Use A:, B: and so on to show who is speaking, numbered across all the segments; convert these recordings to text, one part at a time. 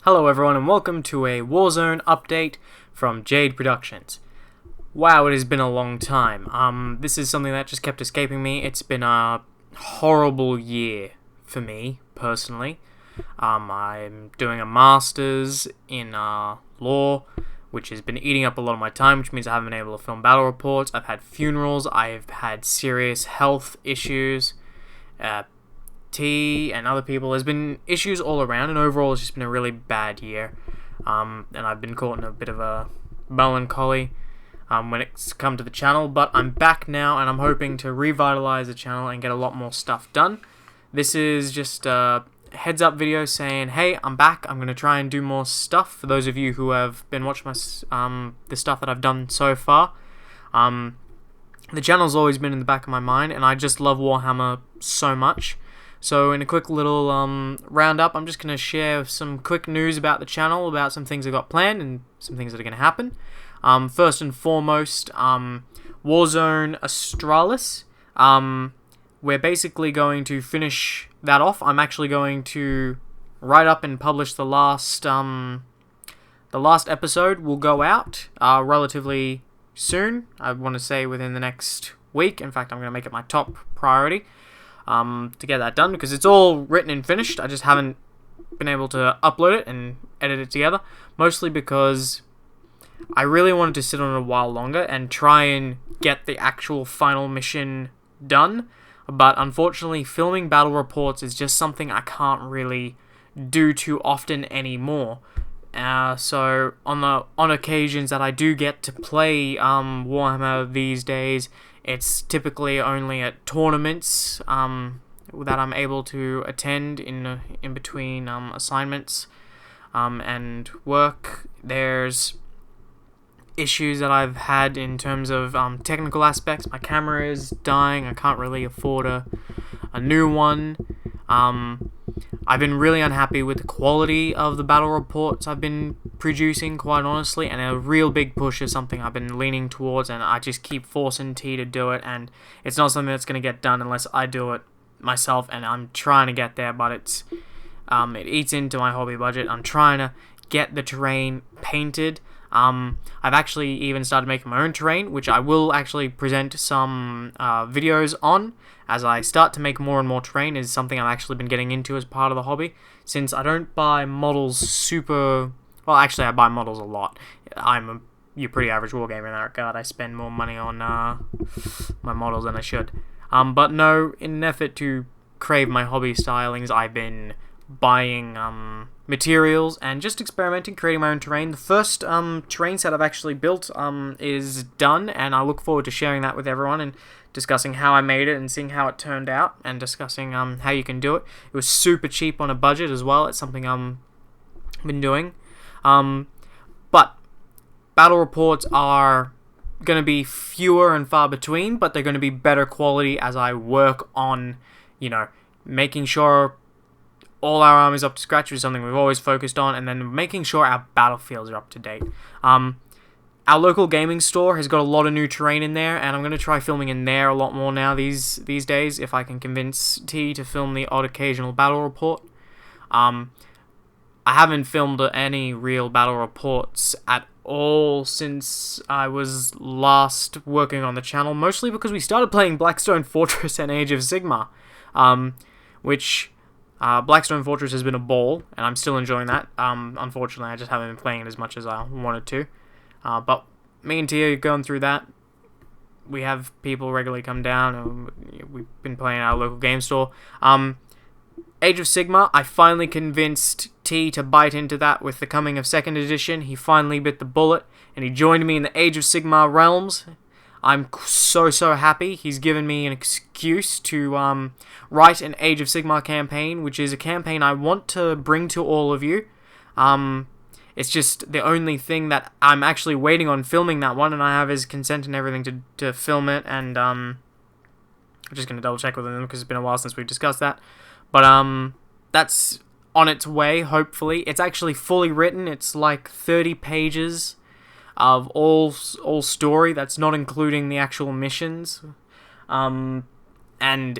A: Hello everyone and welcome to a Warzone update from JAAD Productions. Wow, it has been a long time. This is something that just kept escaping me. It's been a horrible year for me, personally. I'm doing a master's in law, which has been eating up a lot of my time, which means I haven't been able to film battle reports. I've had funerals, I've had serious health issues, and other people. There's been issues all around, and overall it's just been a really bad year. And I've been caught in a bit of a melancholy when it's come to the channel, but I'm back now and I'm hoping to revitalize the channel and get a lot more stuff done. This is just a heads up video saying, hey, I'm back. I'm going to try and do more stuff. For those of you who have been watching the stuff that I've done so far, the channel's always been in the back of my mind, and I just love Warhammer so much. So in a quick little roundup, I'm just going to share some quick news about the channel, about some things I've got planned and some things that are going to happen. First and foremost, Warzone Australis. We're basically going to finish that off. I'm actually going to write up and publish the last episode. Will go out relatively soon. I want to say within the next week. In fact, I'm going to make it my top priority to get that done, because it's all written and finished. I just haven't been able to upload it and edit it together, mostly because I really wanted to sit on it a while longer and try and get the actual final mission done, but unfortunately filming battle reports is just something I can't really do too often anymore. So on occasions that I do get to play Warhammer these days, it's typically only at tournaments that I'm able to attend in between assignments and work. There's issues that I've had in terms of technical aspects. My camera is dying. I can't really afford a new one. I've been really unhappy with the quality of the battle reports I've been producing, quite honestly, and a real big push is something I've been leaning towards, and I just keep forcing T to do it, and it's not something that's going to get done unless I do it myself, and I'm trying to get there, but it eats into my hobby budget. I'm trying to get the terrain painted. I've actually even started making my own terrain, which I will actually present some videos on as I start to make more and more terrain. Is something I've actually been getting into as part of the hobby, since I don't buy models super... Well, actually, I buy models a lot. I'm a pretty average wargamer in that regard. I spend more money on my models than I should. But no, in an effort to crave my hobby stylings, I've been buying materials and just experimenting, creating my own terrain. The first terrain set I've actually built is done, and I look forward to sharing that with everyone and discussing how I made it and seeing how it turned out, and discussing how you can do it. It was super cheap on a budget as well. It's something I've been doing. But battle reports are going to be fewer and far between, but they're going to be better quality as I work on, making sure all our armies up to scratch, which is something we've always focused on, and then making sure our battlefields are up to date. Our local gaming store has got a lot of new terrain in there, and I'm going to try filming in there a lot more now these days, if I can convince T to film the odd occasional battle report. I haven't filmed any real battle reports at all since I was last working on the channel, mostly because we started playing Blackstone Fortress and Age of Sigmar, which... Blackstone Fortress has been a ball, and I'm still enjoying that. Unfortunately, I just haven't been playing it as much as I wanted to. But me and Tia are going through that. We have people regularly come down, and we've been playing at our local game store. Age of Sigmar, I finally convinced T to bite into that with the coming of 2nd edition. He finally bit the bullet, and he joined me in the Age of Sigmar realms. I'm so happy. He's given me an excuse to write an Age of Sigmar campaign, which is a campaign I want to bring to all of you. It's just the only thing that I'm actually waiting on filming that one, and I have his consent and everything to film it, and I'm just going to double check with him because it's been a while since we've discussed that. But that's on its way, hopefully. It's actually fully written. It's like 30 pages of all story. That's not including the actual missions. And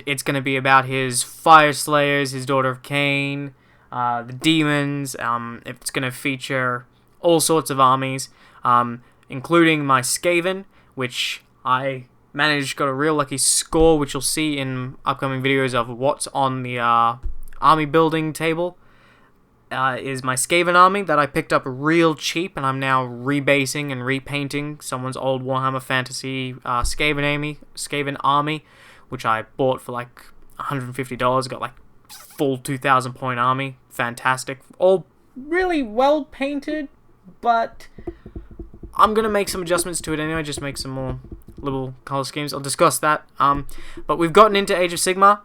A: it's going to be about his Fire Slayers, his Daughter of Cain, the demons. It's going to feature all sorts of armies, including my Skaven, which I got a real lucky score, which you'll see in upcoming videos of what's on the army building table. Is my Skaven army that I picked up real cheap, and I'm now rebasing and repainting someone's old Warhammer Fantasy Skaven army, which I bought for like $150. Got like full 2,000 point army, fantastic, all really well painted, but I'm gonna make some adjustments to it anyway, just make some more little color schemes. I'll discuss that. But we've gotten into Age of Sigmar.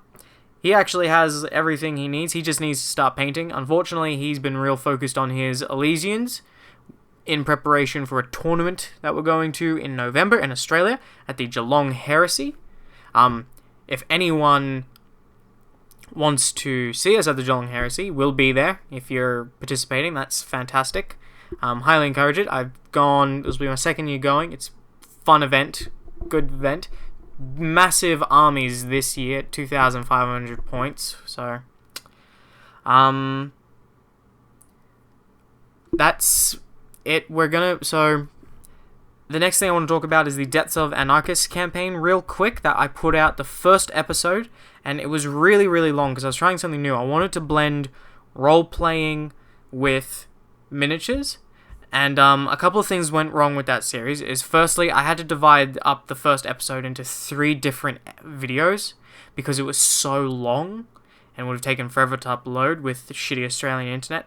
A: He actually has everything he needs. He just needs to start painting. Unfortunately, he's been real focused on his Elysians in preparation for a tournament that we're going to in November in Australia at the Geelong Heresy. If anyone wants to see us at the Geelong Heresy, we'll be there. If you're participating, that's fantastic. Highly encourage it. This will be my second year going. It's a fun event, good event. Massive armies this year, 2,500 points. So, that's it. So, the next thing I want to talk about is the Depths of Anarchus campaign, real quick, that I put out the first episode, and it was really, really long, because I was trying something new. I wanted to blend role-playing with miniatures, and a couple of things went wrong with that series. Firstly, I had to divide up the first episode into 3 different videos because it was so long and would have taken forever to upload with the shitty Australian internet,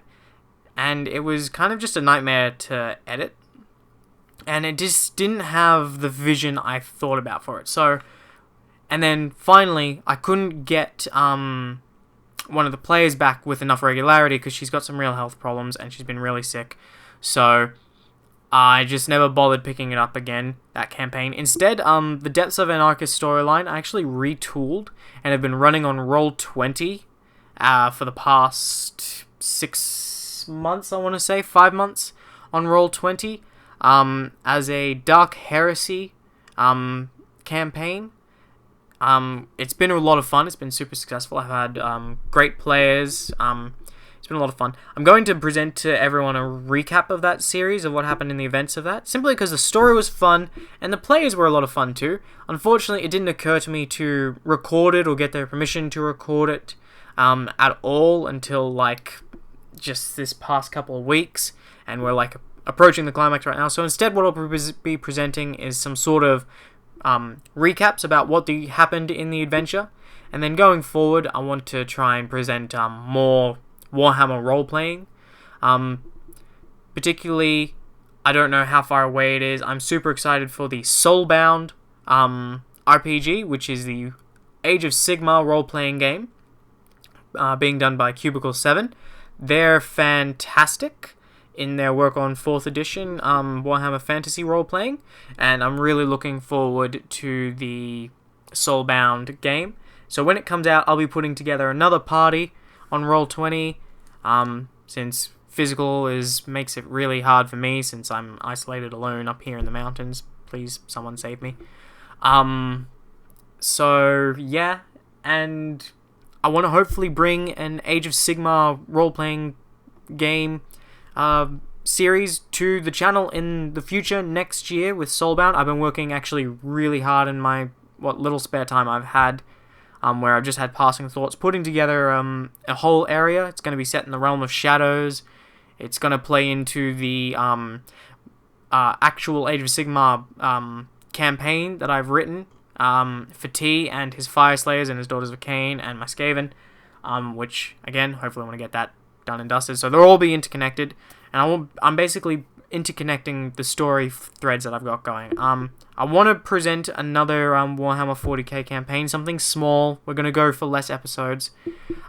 A: and it was kind of just a nightmare to edit, and it just didn't have the vision I thought about for it. So, and then finally, I couldn't get one of the players back with enough regularity because she's got some real health problems and she's been really sick. So, I just never bothered picking it up again, that campaign. Instead, the Depths of Anarchus storyline, I actually retooled and have been running on Roll20 for the past 6 months, I want to say, 5 months on Roll20, as a Dark Heresy campaign. It's been a lot of fun. It's been super successful. I've had great players. It's been a lot of fun. I'm going to present to everyone a recap of that series, of what happened in the events of that, simply because the story was fun, and the players were a lot of fun too. Unfortunately, it didn't occur to me to record it, or get their permission to record it, at all, until, like, just this past couple of weeks, and we're, like, approaching the climax right now. So instead, what I'll be presenting is some sort of recaps about what happened in the adventure, and then going forward, I want to try and present more Warhammer role-playing. Particularly, I don't know how far away it is. I'm super excited for the Soulbound RPG, which is the Age of Sigmar role-playing game, being done by Cubicle 7. They're fantastic in their work on 4th edition Warhammer Fantasy role-playing, and I'm really looking forward to the Soulbound game. So when it comes out, I'll be putting together another party on Roll20, since physical makes it really hard for me, since I'm isolated alone up here in the mountains. Please, someone save me. So, yeah, and I want to hopefully bring an Age of Sigmar role-playing game series to the channel in the future, next year, with Soulbound. I've been working actually really hard in my little spare time I've had, where I've just had passing thoughts, putting together a whole area. It's going to be set in the realm of shadows. It's going to play into the actual Age of Sigmar campaign that I've written for T and his Fire Slayers and his Daughters of Cain and my Skaven, which, again, hopefully I want to get that done and dusted. So they'll all be interconnected, and I'm basically interconnecting the story threads that I've got going. I want to present another Warhammer 40k campaign, something small. We're going to go for less episodes.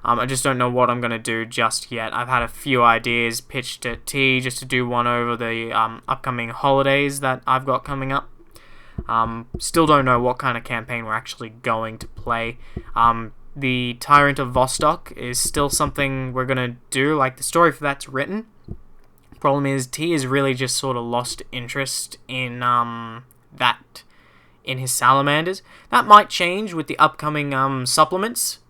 A: I just don't know what I'm going to do just yet. I've had a few ideas pitched at T just to do one over the upcoming holidays that I've got coming up. Still don't know what kind of campaign we're actually going to play. The Tyrant of Vostok is still something we're going to do. Like, the story for that's written. Problem is, T has really just sort of lost interest in in his salamanders. That might change with the upcoming supplements.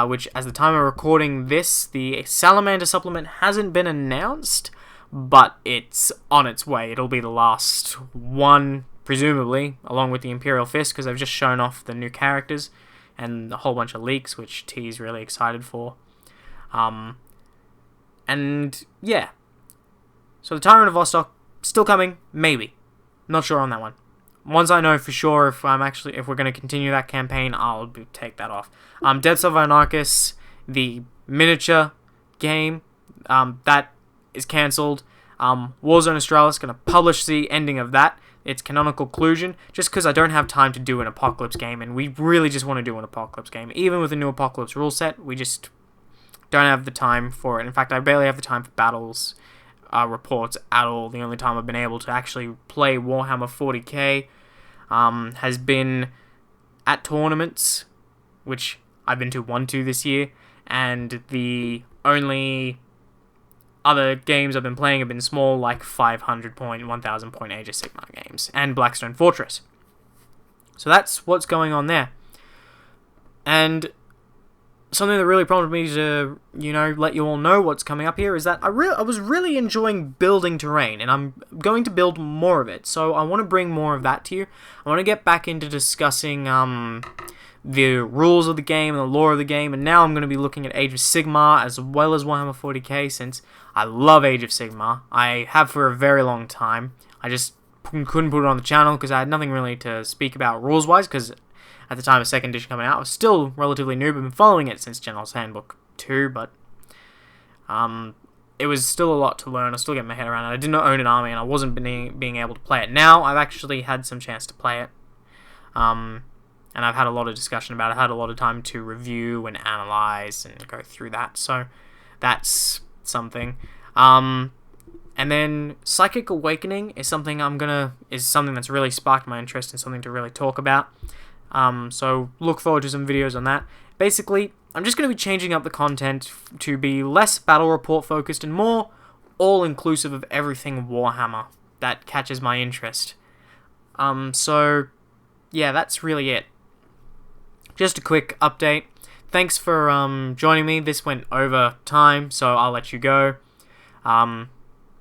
A: which, as the time of recording this, the Salamander supplement hasn't been announced, but it's on its way. It'll be the last one, presumably, along with the Imperial Fist, because they've just shown off the new characters and a whole bunch of leaks, which T's really excited for. And yeah, so the Tyrant of Vostok still coming, maybe. Not sure on that one. Once I know for sure if we're going to continue that campaign, I'll take that off. Deaths of Anarchus, the miniature game, that is cancelled. Warzone Australis going to publish the ending of that, its canonical conclusion, just because I don't have time to do an Apocalypse game, and we really just want to do an Apocalypse game. Even with the new Apocalypse rule set, we just don't have the time for it. In fact, I barely have the time for battles reports at all. The only time I've been able to actually play Warhammer 40k has been at tournaments, which I've been to 1-2 this year, and the only other games I've been playing have been small, like 500 point, 1000 point Age of Sigmar games, and Blackstone Fortress. So that's what's going on there. And something that really prompted me to, let you all know what's coming up here is that I was really enjoying building terrain, and I'm going to build more of it. So I want to bring more of that to you. I want to get back into discussing the rules of the game and the lore of the game, and now I'm going to be looking at Age of Sigmar as well as Warhammer 40k, since I love Age of Sigmar. I have for a very long time. I just couldn't put it on the channel because I had nothing really to speak about rules-wise, because at the time of 2nd edition coming out, I was still relatively new, but I've been following it since General's Handbook 2, but it was still a lot to learn. I was still getting my head around it. I did not own an army, and I wasn't being able to play it. Now, I've actually had some chance to play it, and I've had a lot of discussion about it. I've had a lot of time to review and analyze and go through that, so that's something. And then Psychic Awakening is something that's really sparked my interest and something to really talk about. So look forward to some videos on that. Basically, I'm just going to be changing up the content to be less battle report focused and more all-inclusive of everything Warhammer that catches my interest. So yeah, that's really it. Just a quick update. Thanks for joining me. This went over time, so I'll let you go.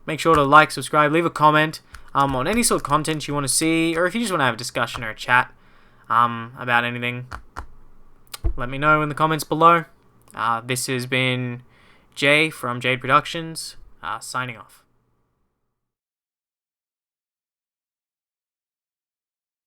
A: Make sure to like, subscribe, leave a comment on any sort of content you want to see, or if you just want to have a discussion or a chat about anything, let me know in the comments below. This has been Jay from JAAD Productions, signing off.